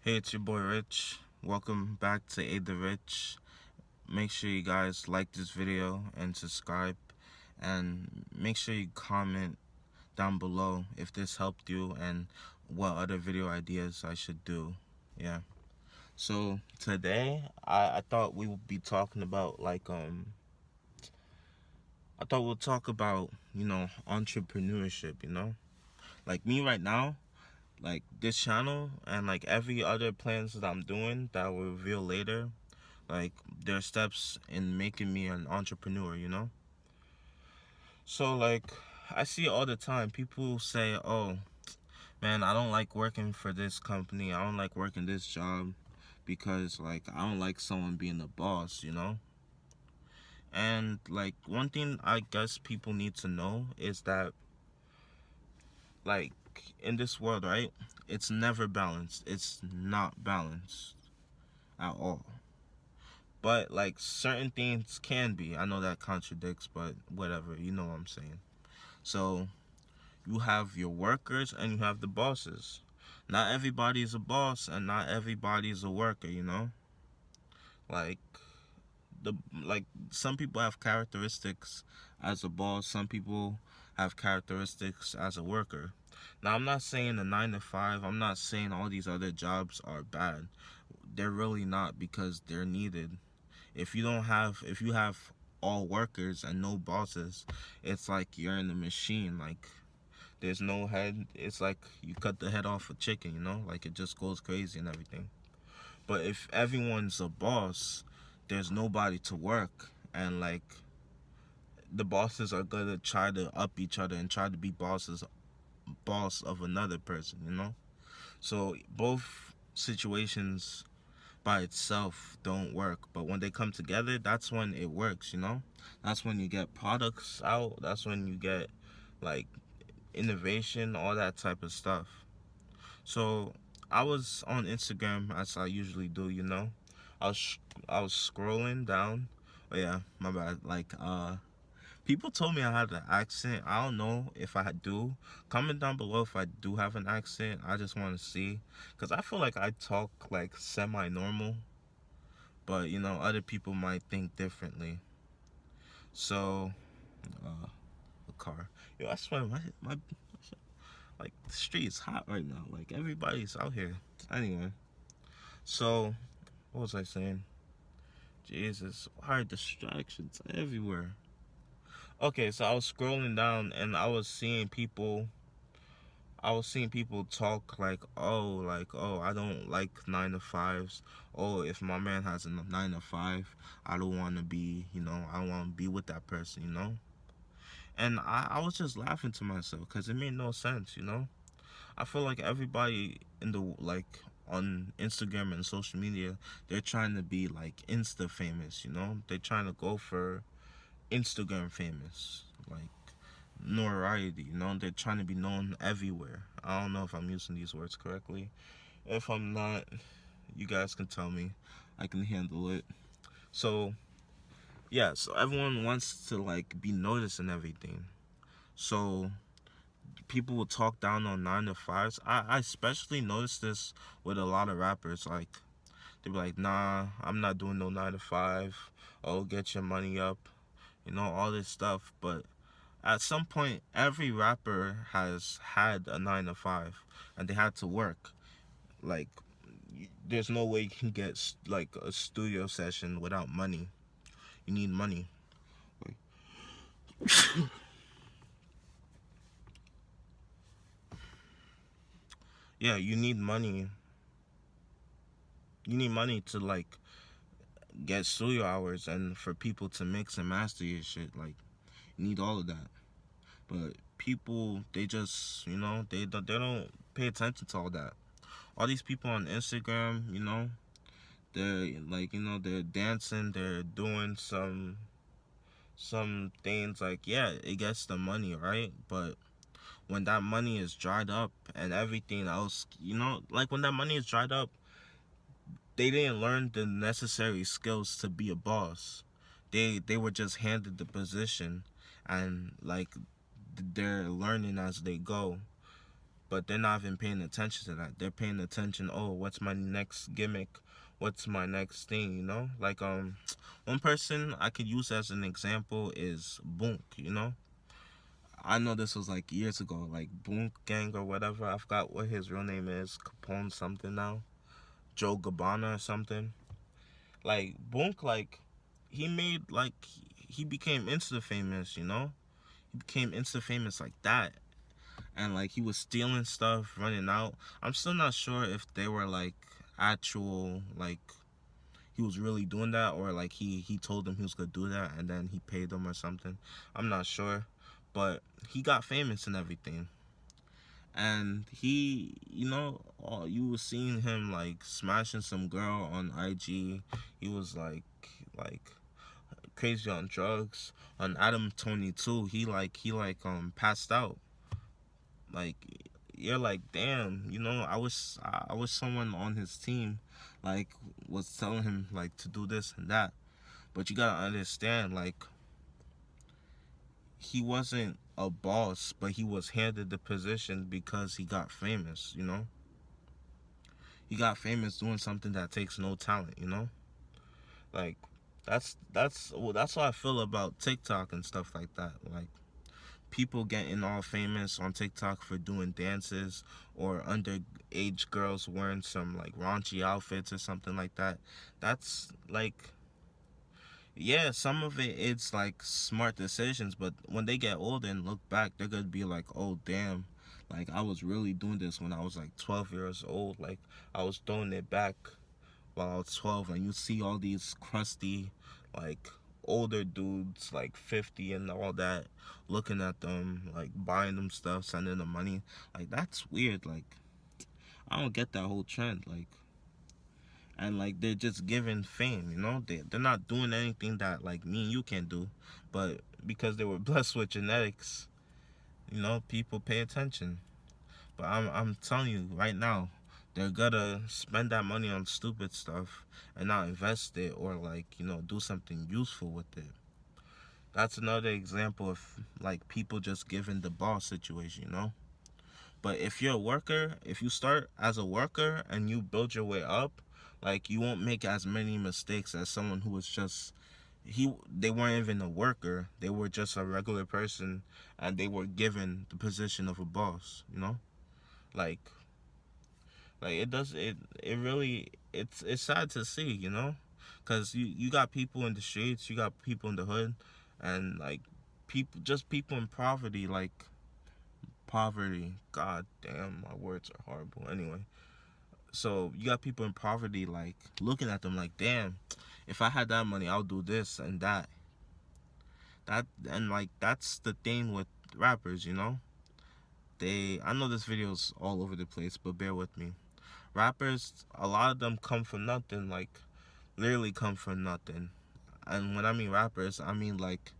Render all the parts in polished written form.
Hey, it's your boy Rich. Welcome back to Aid the Rich. Make sure you guys like this video and subscribe, and make sure you comment down below if this helped you and what other video ideas I should do. Yeah. So today I thought we would be talking about I thought we'll talk about, entrepreneurship, Like me right now, like this channel and like every other plans that I'm doing that I will reveal later, like there are steps in making me an entrepreneur. So like I see all the time people say, oh man, I don't like working for this company, I don't like working this job because like I don't like someone being the boss. And like one thing I guess people need to know is that, like, in this world, right, it's never balanced. It's not balanced at all. But like certain things can be. I know that contradicts, but whatever, you know what I'm saying. So you have your workers and you have the bosses. Not everybody is a boss and not everybody is a worker. Like the like some people have characteristics as a boss, some people have characteristics as a worker. Now I'm not saying the 9 to 5, I'm not saying all these other jobs are bad. They're really not, because they're needed. If you have all workers and no bosses, it's like you're in a machine. Like there's no head. It's like you cut the head off a chicken. Like it just goes crazy and everything. But if everyone's a boss, there's nobody to work, and like the bosses are gonna try to up each other and try to be boss of another person. So both situations by itself don't work, but when they come together, that's when it works. That's when you get products out, that's when you get like innovation, all that type of stuff. So I was on Instagram as I usually do. I was I was scrolling down. Oh yeah, my bad. Like people told me I had an accent. I don't know if I do. Comment down below if I do have an accent. I just want to see, cuz I feel like I talk like semi normal, but other people might think differently. So a car. Yo, I swear my like the street is hot right now. Like everybody's out here. Anyway, so what was I saying? Jesus, why are distractions everywhere? Okay, so I was scrolling down and I was seeing people talk like, oh, I don't like 9 to 5s. Oh, if my man has a 9 to 5, I don't want to be, I don't want to be with that person. And I was just laughing to myself because it made no sense. I feel like everybody in the like on Instagram and social media, they're trying to be like Insta famous. They're trying to go for Instagram famous, like notoriety. They're trying to be known everywhere. I don't know if I'm using these words correctly. If I'm not, you guys can tell me. I can handle it. So yeah, so everyone wants to like be noticed and everything. So people will talk down on 9 to 5s. I especially noticed this with a lot of rappers. Like they be like, nah, I'm not doing no 9 to 5. Oh, get your money up, all this stuff. But at some point, every rapper has had a 9 to 5, and they had to work. Like, there's no way you can get like a studio session without money. You need money. Yeah, you need money. You need money to like get studio hours and for people to mix and master your shit. Like, you need all of that. But people, they just, they don't pay attention to all that. All these people on Instagram, they're like, they're dancing, they're doing some things. Like, yeah, it gets the money, right? But when that money is dried up and everything else, like when that money is dried up, they didn't learn the necessary skills to be a boss. They were just handed the position, and like they're learning as they go. but they're not even paying attention to that. They're paying attention, oh, what's my next gimmick? What's my next thing, you know? Like, one person I could use as an example is Boonk, you know? I know this was like years ago, like Boonk Gang or whatever. I forgot what his real name is. Capone something now. Joe Gabbana or something. Like, Boonk, like, he made, like, he became Insta famous, you know? He became Insta famous like that. And like he was stealing stuff, running out. I'm still not sure if they were like actual, like he was really doing that, or like he told them he was gonna do that and then he paid them or something. I'm not sure, but he got famous and everything. And he, you know, you was seeing him like smashing some girl on IG. He was like crazy on drugs. On Adam Tony too, he passed out. Like, you're like, damn, you know, I wish someone on his team like was telling him like to do this and that. But you gotta understand, like, he wasn't a boss, but he was handed the position because he got famous, you know? He got famous doing something that takes no talent, you know? Like, that's how I feel about TikTok and stuff like that. Like, people getting all famous on TikTok for doing dances, or underage girls wearing some like raunchy outfits or something like that. That's like, yeah, some of it's like smart decisions, but when they get older and look back, they're gonna be like, oh damn, like I was really doing this when I was like 12 years old. Like, I was throwing it back while I was 12. And you see all these crusty, like, older dudes like 50 and all that, looking at them, like buying them stuff, sending them money. Like, that's weird. Like, I don't get that whole trend. Like, and like they're just given fame, you know? They're not doing anything that like me and you can do, but because they were blessed with genetics, you know, people pay attention. But I'm telling you right now, they're gonna spend that money on stupid stuff and not invest it, or like, you know, do something useful with it. That's another example of like people just giving the boss situation, you know? But if you're a worker, if you start as a worker and you build your way up, like, you won't make as many mistakes as someone who was just they weren't even a worker. They were just a regular person and they were given the position of a boss, you know? Like, it really, it's sad to see, you know? Because you got people in the streets, you got people in the hood, and like people in poverty, like poverty, god damn, my words are horrible. Anyway, so you got people in poverty like looking at them like, damn, if I had that money, I'll do this and that. And like, that's the thing with rappers, you know? I know this video's all over the place, but bear with me. Rappers, a lot of them come from nothing, like literally come from nothing. And when I mean rappers, I mean like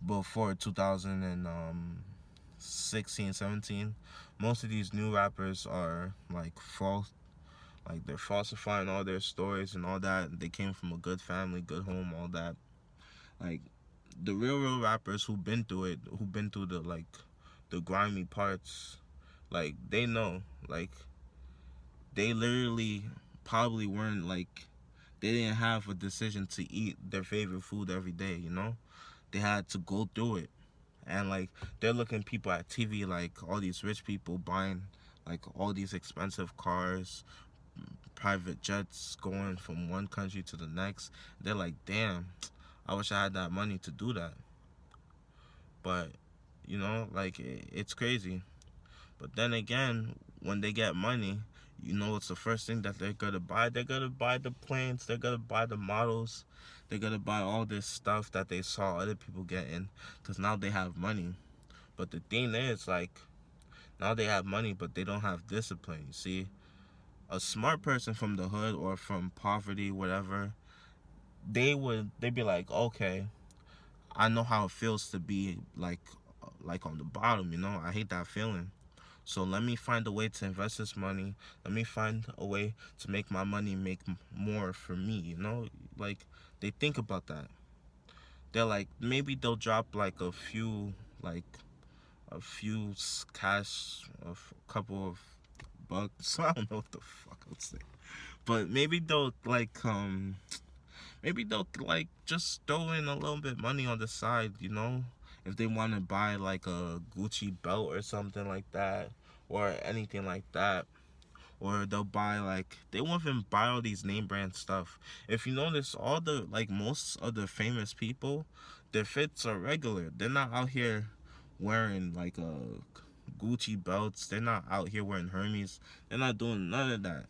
before 2016, 17. Most of these new rappers are like false, like they're falsifying all their stories and all that. They came from a good family, good home, all that. Like, the real rappers who've been through it, who've been through the like the grimy parts, like they know, like they literally probably weren't like, they didn't have a decision to eat their favorite food every day, you know? They had to go through it. And like, they're looking people at TV, like all these rich people buying like all these expensive cars, private jets, going from one country to the next. They're like, damn, I wish I had that money to do that. But, you know, like, it's crazy. But then again, when they get money, you know what's the first thing that they're gonna buy? They're gonna buy the planes, they're gonna buy the models, they're gonna buy all this stuff that they saw other people getting, because now they have money. But the thing is, like, now they have money, but they don't have discipline. You see, a smart person from the hood or from poverty, whatever, they'd be like, okay, I know how it feels to be like on the bottom, you know? I hate that feeling. So let me find a way to invest this money. Let me find a way to make my money make more for me, you know? Like, they think about that. They're like, maybe they'll drop like a few, like, a few cash, a couple of bucks. I don't know what the fuck I would say, but maybe they'll like just throw in a little bit money on the side, you know, if they want to buy like a Gucci belt or something like that, or anything like that. Or they'll buy like, they won't even buy all these name brand stuff. If you notice, all the like most of the famous people, their fits are regular. They're not out here wearing like Gucci belts. They're not out here wearing Hermes. They're not doing none of that.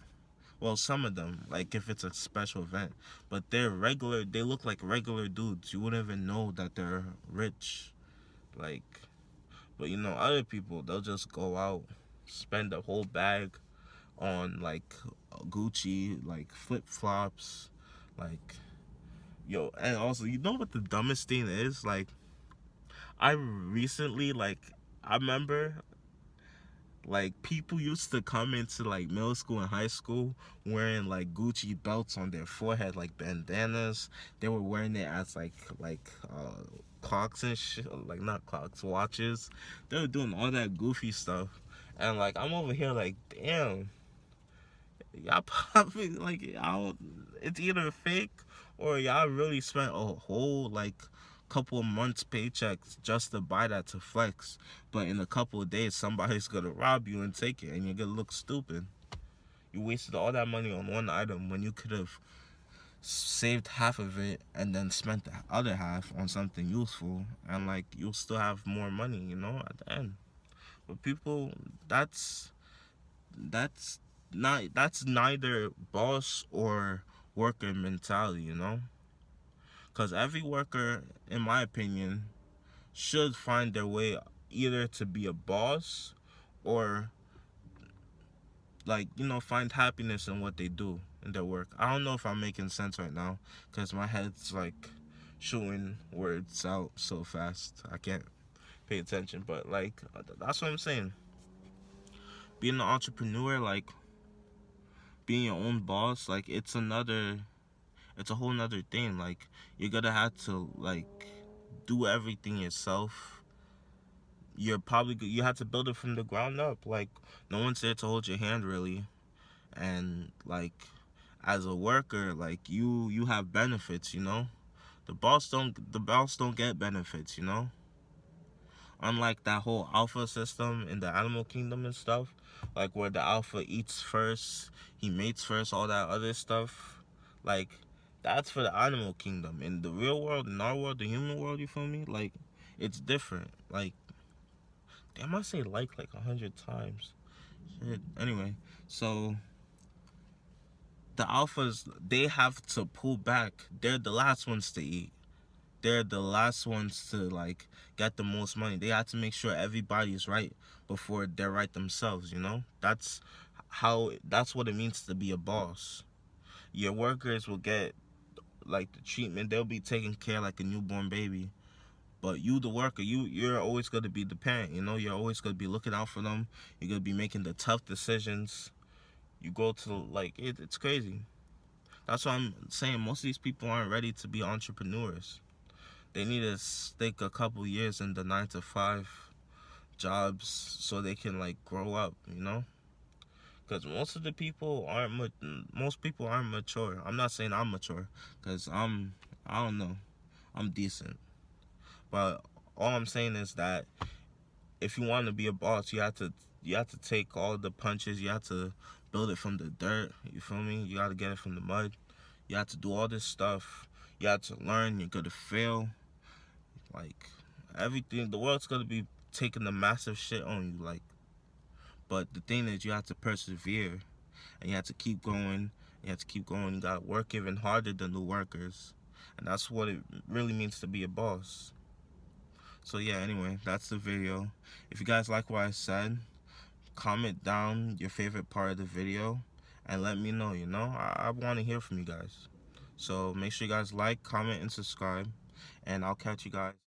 Well, some of them, like if it's a special event, but they're regular. They look like regular dudes. You wouldn't even know that they're rich. Like, but you know, other people, they'll just go out, spend a whole bag on like Gucci, like flip flops, like, yo. And also, you know what the dumbest thing is? Like, I recently, like, I remember like people used to come into like middle school and high school wearing like Gucci belts on their forehead, like bandanas. They were wearing it as clocks and shit, like not clocks, watches. They were doing all that goofy stuff, and like I'm over here like, damn, y'all probably like, y'all, it's either fake or y'all really spent a whole like couple of months paychecks just to buy that to flex, but in a couple of days somebody's gonna rob you and take it and you're gonna look stupid. You wasted all that money on one item when you could have saved half of it and then spent the other half on something useful, and like you'll still have more money, you know, at the end. But people, that's that's neither boss or worker mentality, you know? Because every worker, in my opinion, should find their way either to be a boss or, like, you know, find happiness in what they do in their work. I don't know if I'm making sense right now because my head's like shooting words out so fast I can't pay attention, but like that's what I'm saying. Being an entrepreneur, like being your own boss, like it's a whole nother thing. Like you're gonna have to like do everything yourself. You have to build it from the ground up. Like no one's there to hold your hand really, and like as a worker, like you have benefits, you know. The boss don't get benefits, you know. Unlike that whole alpha system in the animal kingdom and stuff, like where the alpha eats first, he mates first, all that other stuff, like that's for the animal kingdom. In the real world, in our world, the human world, you feel me? Like it's different. Like damn, I say like 100 times. Shit. Anyway, so the alphas, they have to pull back. They're the last ones to eat. They're the last ones to like get the most money. They have to make sure everybody's right before they're right themselves, you know? That's what it means to be a boss. Your workers will get like the treatment. They'll be taken care like a newborn baby. But you, the worker, you're always gonna be the parent, you know. You're always gonna be looking out for them. You're gonna be making the tough decisions. You go to like it's crazy. That's why I'm saying most of these people aren't ready to be entrepreneurs. They need to stick a couple years in the 9 to 5 jobs so they can like grow up, you know. Because most people aren't mature. I'm not saying I'm mature, because I don't know, I'm decent. But all I'm saying is that if you want to be a boss, you have to take all the punches. You have to build it from the dirt. You feel me? You got to get it from the mud. You have to do all this stuff. You have to learn. You're gonna fail. Like everything, the world's gonna be taking a massive shit on you. Like, but the thing is, you have to persevere, and you have to keep going. You have to keep going. You gotta work even harder than the workers, and that's what it really means to be a boss. So yeah, anyway, that's the video. If you guys like what I said, comment down your favorite part of the video and let me know, you know. I want to hear from you guys. So make sure you guys like, comment, and subscribe, and I'll catch you guys.